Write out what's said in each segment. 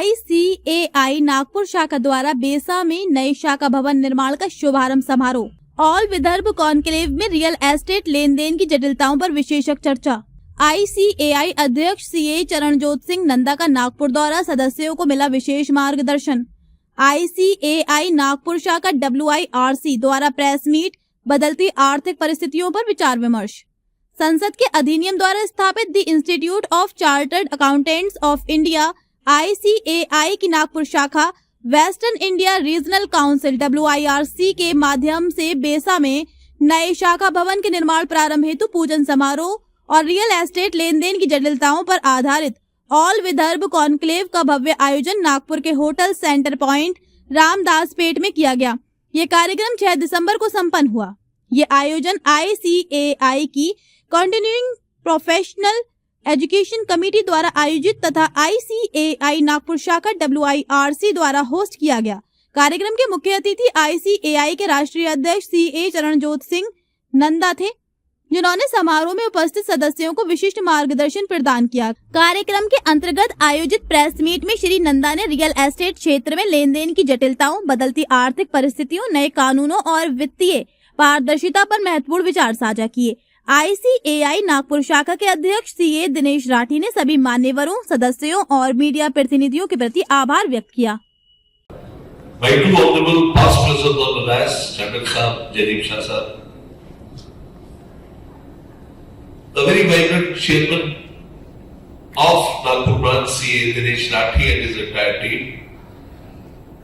ICAI Nagpur शाखा द्वारा बेसा में नई शाखा भवन निर्माण का शुभारंभ समारोह। ऑल विदर्भ कॉन्क्लेव में रियल एस्टेट लेन देन की जटिलताओं पर विशेषज्ञ चर्चा। ICAI अध्यक्ष CA चरणजोत सिंह नंदा का नागपुर दौरा, सदस्यों को मिला विशेष मार्गदर्शन। ICAI नागपुर शाखा WIRC द्वारा प्रेस मीट, बदलती आर्थिक परिस्थितियों पर विचार विमर्श। संसद के अधिनियम द्वारा स्थापित the institute of chartered accountants of India ICAI की नागपुर शाखा western India regional council WIRC के माध्यम से बेसा में नए शाखा भवन के निर्माण प्रारंभ हेतु पूजन समारोह और रियल एस्टेट लेन देन की जटिलताओं पर आधारित ऑल विदर्भ कॉन्क्लेव का भव्य आयोजन नागपुर के होटल सेंटर पॉइंट रामदासपेट में किया गया। ये कार्यक्रम 6 दिसंबर को संपन्न हुआ। ये आयोजन ICAI की कंटिन्यूइंग प्रोफेशनल एजुकेशन कमेटी द्वारा आयोजित तथा ICAI नागपुर शाखा WIRC द्वारा होस्ट किया गया। कार्यक्रम के मुख्य अतिथि ICAI के राष्ट्रीय अध्यक्ष CA चरणजोत सिंह नंदा थे, जिन्होंने समारोह में उपस्थित सदस्यों को विशिष्ट मार्गदर्शन प्रदान किया। कार्यक्रम के अंतर्गत आयोजित प्रेस मीट में श्री नंदा ने रियल एस्टेट क्षेत्र में लेन देन की जटिलताओं, बदलती आर्थिक परिस्थितियों, नए कानूनों और वित्तीय पारदर्शिता पर महत्वपूर्ण विचार साझा किए। ICAI नागपुर शाखा के अध्यक्ष CA दिनेश राठी ने सभी मान्यवरों, सदस्यों और मीडिया प्रतिनिधियों के प्रति आभार व्यक्त किया। The very vibrant chairman of Nagpur branch, CA Dinesh Rathi and his entire team,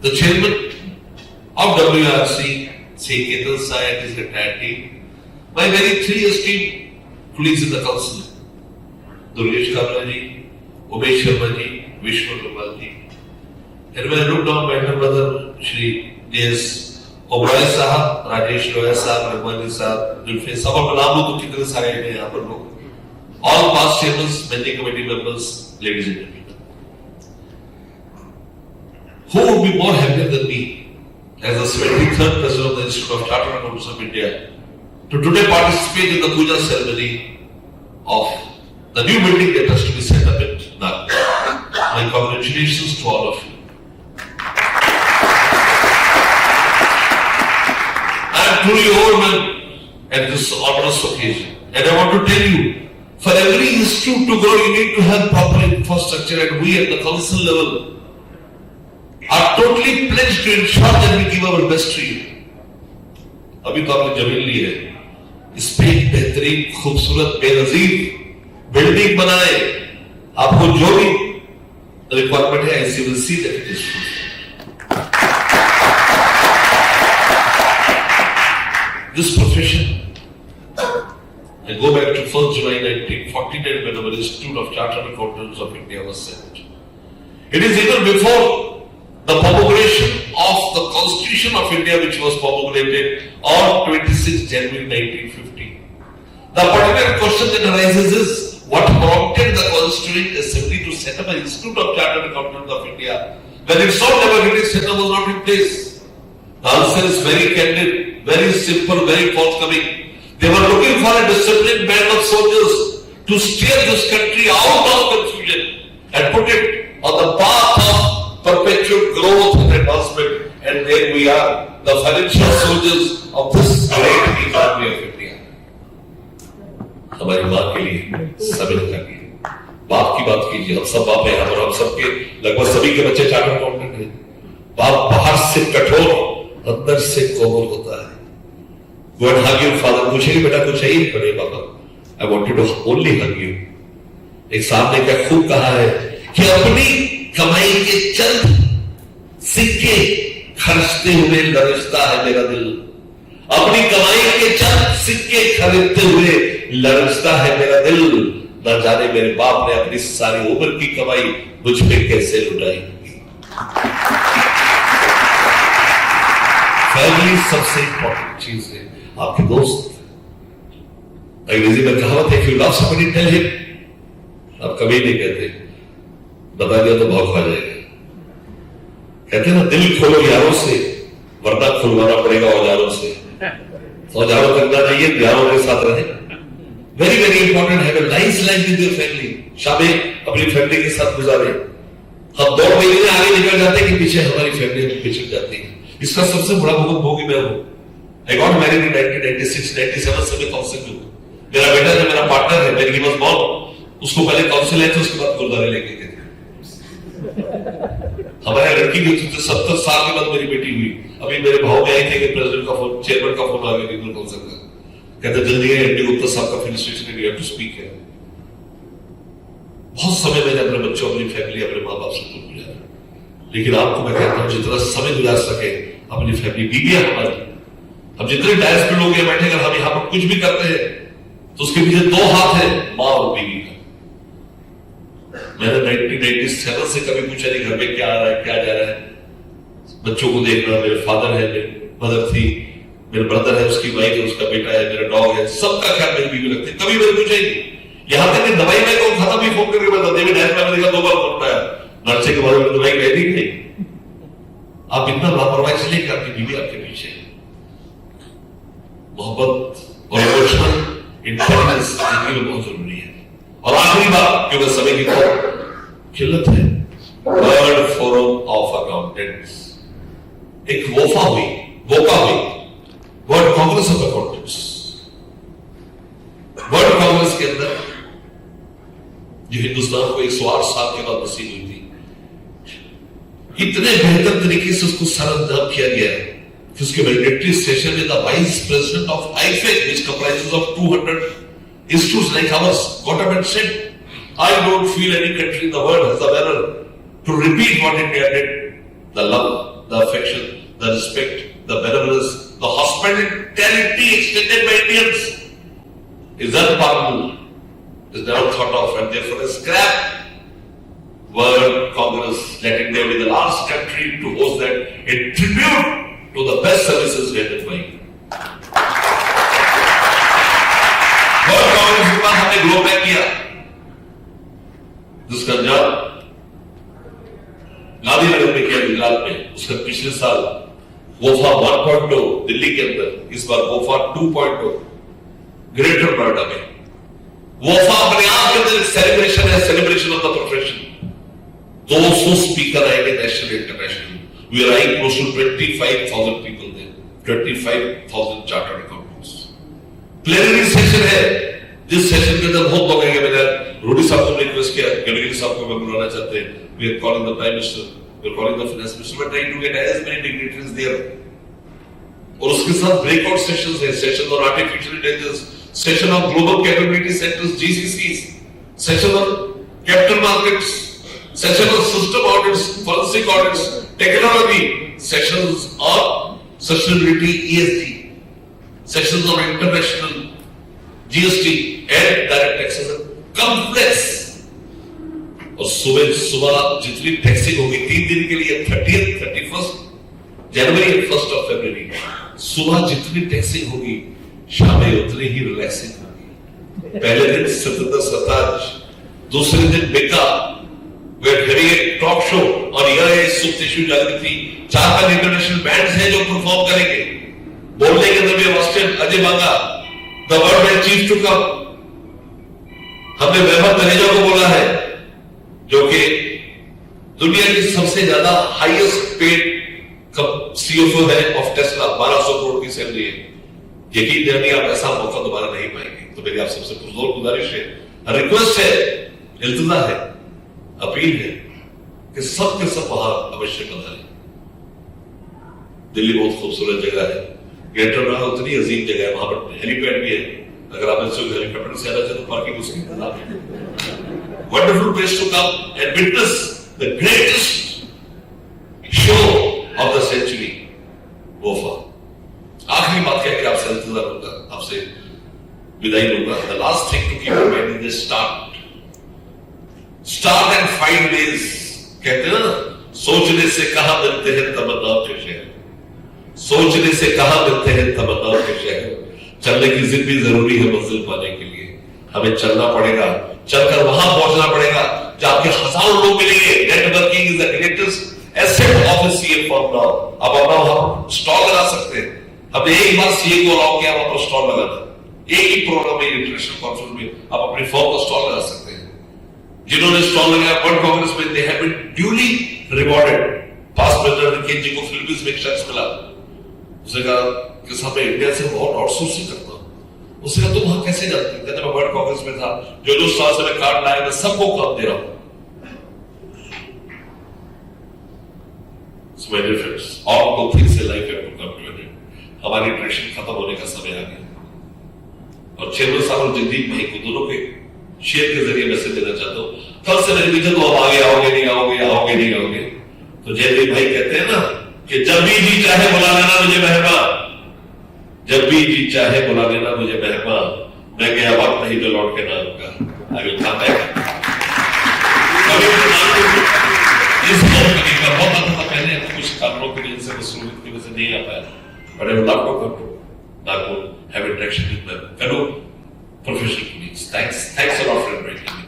the chairman of WIRC, CA Ketan Sai and his entire team, my very three esteemed colleagues in the council, Durgesh Kamla ji, Umesh Sharma ji, Vishnu Gopal ji, and when I looked down my elder brother, Shri J.S. Oberoi साहब, राजेश लोया साहब, रघुवंशी साहब, जुल्फे साहब, और नाम तो कितने सारे हैं यहाँ पर लोग, all past chairmen, many committee members, ladies and gentlemen, who would be more happy than me as the 73rd president of the Institute of Chartered Accountants of India to today participate in the puja ceremony of the new building that has to be set up at Nagpur. My congratulations to all of you. I am truly overwhelmed at this honorous occasion, and I want to tell you, for every institute to grow, you need to have proper infrastructure, and we at the council level are totally pledged to ensure that we give our best to you. अभी तो आपने जमीन ली है, इस पे एक बेहतरीन, खूबसूरत, बेनजीर बिल्डिंग बनाए। आपको जो भी रिक्वायरमेंट है, ऐसी will see that it is fulfilled. This profession, I go back to 1st July 1949 when our Institute of Chartered Accountants of India was set. It is even before the promulgation of the Constitution of India, which was promulgated on 26 January 1950. The particular question that arises is, what prompted the Constituent Assembly to set up an Institute of Chartered Accountants of India when its own democratic setup was not in place? The answer is very candid, very simple, very forthcoming. They were looking for a disciplined band of soldiers to steer this country out of confusion and put it on the path of perpetual growth and advancement. And there we are, the financial soldiers of this great economy of India. हमारी माँ के लिए, सभी के लिए, बाप की बात कीजिए, हम सब बाप हैं और हम सबके लगभग सभी के बच्चे चार्टर्ड अकाउंटेंट हैं। बाप बाहर से कठोर, अंदर से कोमल होता है। Go and hug your father. मुझे भी बेटा कुछ चाहिए पड़े पापा। I wanted to only hug you. एक साहब ने क्या खूब कहा है कि अपनी कमाई के चंद सिक्के खर्चते हुए लरजता है मेरा दिल। अपनी कमाई के चंद सिक्के खरीदते हुए लरजता है मेरा दिल। न जाने मेरे बाप ने अपनी सारी उम्र की कमाई मुझ पे कैसे लुटाई। फैमिली सबसे इंपॉर्टेंट चीज है। आपके दोस्त, अंग्रेजी में कहावत है, if you love somebody, tell him. आप कभी नहीं कहते, बता दिया तो भाव खा जाएगा। कहते ना, दिल खोलो यारों से, वरना खुलवाना पड़ेगा औजारों से। औजारों करना चाहिए, यारों के साथ रहे। Very very important, have a nice life with your family. शामें अपनी फैमिली के साथ गुजारे। हम 2 महीने आगे निकल जाते हैं कि पीछे हमारी फैमिली हमें पिछड़ जाती है। इसका सबसे बड़ा भोगी मैं हूं। I got married in 1996, 97 से मैं काउंसिल में हूं। मेरा बेटा जो मेरा पार्टनर है, मेरी कीमत बहुत, उसको पहले काउंसिल है तो उसके बाद गुरुद्वारे लेके गए थे। हमारे लड़की की 70 साल के बाद मेरी बेटी हुई। अभी मेरे भाव में आए थे कि प्रेसिडेंट का फोन, चेयरमैन का फोन आ गया रीजनल काउंसिल का, कहते जल्दी है एमडी गुप्ता साहब का फिल्म स्टेशन है, यू हैव टू स्पीक है। बहुत समय मैंने अपने बच्चों, अपनी फैमिली, अपने माँ बाप से दूर गुजारा, लेकिन आपको मैं कहता हूं जितना समय गुजार सके अपनी फैमिली, बीबियां हमारी, हम जितने डायस पे लोग बैठे, अगर हम यहां पर कुछ भी करते हैं तो उसके पीछे 2 हाथ है, माँ और बीवी का। मैंने 1997 से कभी पूछा नहीं घर में क्या आ रहा है, क्या जा रहा है, बच्चों को देखना, मेरे फादर है, मेरी मदर थी, मेरे ब्रदर है, उसकी वाइफ है, उसका बेटा है, मेरा डॉग है, सबका ख्याल मेरी बीवी रखती है। कभी मैंने पूछा ही नहीं। यहां तक कि दवाई मैं को खाता भी फोन करके बता देवी डायरेक्ट में देखा 2 बार फोन आया, नर्से के बाद में दवाई गई थी नहीं। आप इतना लापरवाही इसलिए कि आपकी बीवी आपके पीछे। मोहब्बत और इमोशनल इंटेलिजेंस जिंदगी में बहुत जरूरी है। और आखिरी बात, क्योंकि समय की बहुत किल्लत है, वर्ल्ड फोरम ऑफ अकाउंटेंट्स, एक वोफा हुई, world Congress of accountants. World Congress के अंदर जो हिंदुस्तान को 108 साल के बाद नसीब हुई थी, इतने बेहतर तरीके से उसको सरअंजाम किया गया है कि उसके मैंडेटरी सेशन में the vice president of IFAC, which comprises of 200 institutes like ours, got up and said, I don't feel any country in the world has the valor to repeat what India did. The love, the affection, the respect, the benevolence, the hospitality extended by Indians is unparalleled, is never thought of, and therefore a scrap World Congress, let India be the last country to host that, a tribute to the best services rendered by you. World Congress के बाद हमने glow back किया, जिसका अंजाम गांधीनगर में किया, गुजरात में। उसका पिछले साल वोफा 1.0 दिल्ली के अंदर, इस बार वोफा 2.0 ग्रेटर नोएडा में। वोफा अपने आप के अंदर सेलिब्रेशन है, celebration of the profession. 200 speaker आएंगे national international. We are eyeing close to 25,000 people there, 25,000 chartered accountants. Plenary session है, जिस सेशन के अंदर बहुत लोग आएंगे। मैंने रोडी साहब को रिक्वेस्ट किया, गडकरी साहब को मैं बुलाना चाहते हैं। We are calling the prime minister, we are calling the finance minister, we are trying to get as many dignitaries there. और उसके साथ ब्रेकआउट सेशंस है, session on artificial intelligence, session on global capability centres GCCs, session on capital markets, section on system audits, forensic audits, technology, sections on sustainability, ESG, sections on international GST and direct taxes, complex। और सुबह जितनी taxing होगी 3 दिन के लिए, 30th, 31st जनवरी और 1st of February, सुबह जितनी टैक्सिंग होगी शाम में उतनी ही रिलैक्सिंग होगी। पहले दिन सत्येंद्र सरताज, दूसरे दिन बेका, वे टॉक शो, और यह सुप्तेशु जागृति, 4-5 इंटरनेशनल बैंड्स हैं जो परफॉर्म करेंगे। बोलने के अंदर भी Australian Ajay Banga, the world chief to come. हमने वैभव तनेजा को बोला है, जो कि दुनिया की सबसे ज्यादा हाईएस्ट पेड CFO है ऑफ टेस्ला, 1200 करोड़ की सैलरी है। यकीन नहीं, आप ऐसा मौका दोबारा नहीं पाएंगे। तो मेरी आप सबसे पुरजोर गुजारिश है, रिक्वेस्ट है, इल्तिजा है, अपील है कि सब के सब वहां अवश्य बदलें। दिल्ली बहुत खूबसूरत जगह है, ग्रेटर नोएडा उतनी अजीम जगह है, वहां पर हेलीपैड भी है। अगर आप हेलीकॉप्टर से आना चाहे तो पार्किंग उसकी इंतजाम है। Wonderful place to come and witness the greatest show of the century, वोफा। आखिरी बात क्या कि आपसे इंतजार होगा, आपसे विदाई लूंगा। The last thing to keep in mind is start and find ways. कहते हैं ना, सोचने से कहां मिलते हैं तमन्नाओं के शहर, सोचने से कहां मिलते हैं तमन्नाओं के शहर। चलने की जिद भी जरूरी है मंजिल पाने के लिए। हमें चलना पड़ेगा, चलकर वहां पहुंचना पड़ेगा जहां आपके हजारों लोग मिलेंगे। Networking is the greatest asset of A CA for now. अब अपना वहां स्टॉल लगा सकते हैं। हमने एक बार सीए को अलाउ किया वहां पर स्टॉल लगाना, एक ही प्रोग्राम में, इंटरनेशनल कॉन्फ्रेंस में आप अपनी फॉर्म का स्टॉल लगा सकते हैं। जिन्होंने स्टॉल लगाया वर्ल्ड कांग्रेस में, they have been duly rewarded. Past president Ken ji को फिलीपींस में एक शख्स मिला, उसने कहा कि साहब मैं इंडिया से बहुत आउटसोर्सिंग करता हूं। उसने कहा तुम वहां कैसे जाते हो? कहते मैं वर्ल्ड कांग्रेस में था, जो स्टॉल से मैं कार्ड लाया मैं सबको काम दे रहा हूं। So my dear friends, all good things in life have to come to an end. हमारी इंटरेक्शन खत्म होने का समय आ गया और चेयरमैन साहब और जगदीप भाई को दोनों के शेयर के जरिए मैसेज देना चाहता हूं। कल से मेरे पीछे तो अब आगे आओगे नहीं आओगे, आओगे नहीं आओगे। तो जयदीप भाई कहते हैं ना कि जब भी जी चाहे बुला लेना मुझे मेहमान, जब भी जी चाहे बुला लेना मुझे मेहमान, मैं गया वक्त नहीं जो लौट के ना आऊंगा। I will come back. इस कंपनी का बहुत अच्छा पहले कुछ कारणों की वजह से मसरूफियत की वजह से नहीं आ पाया, but I would love to come to Nagpur, have interaction with my fellow professional colleagues. Thanks a lot for inviting me.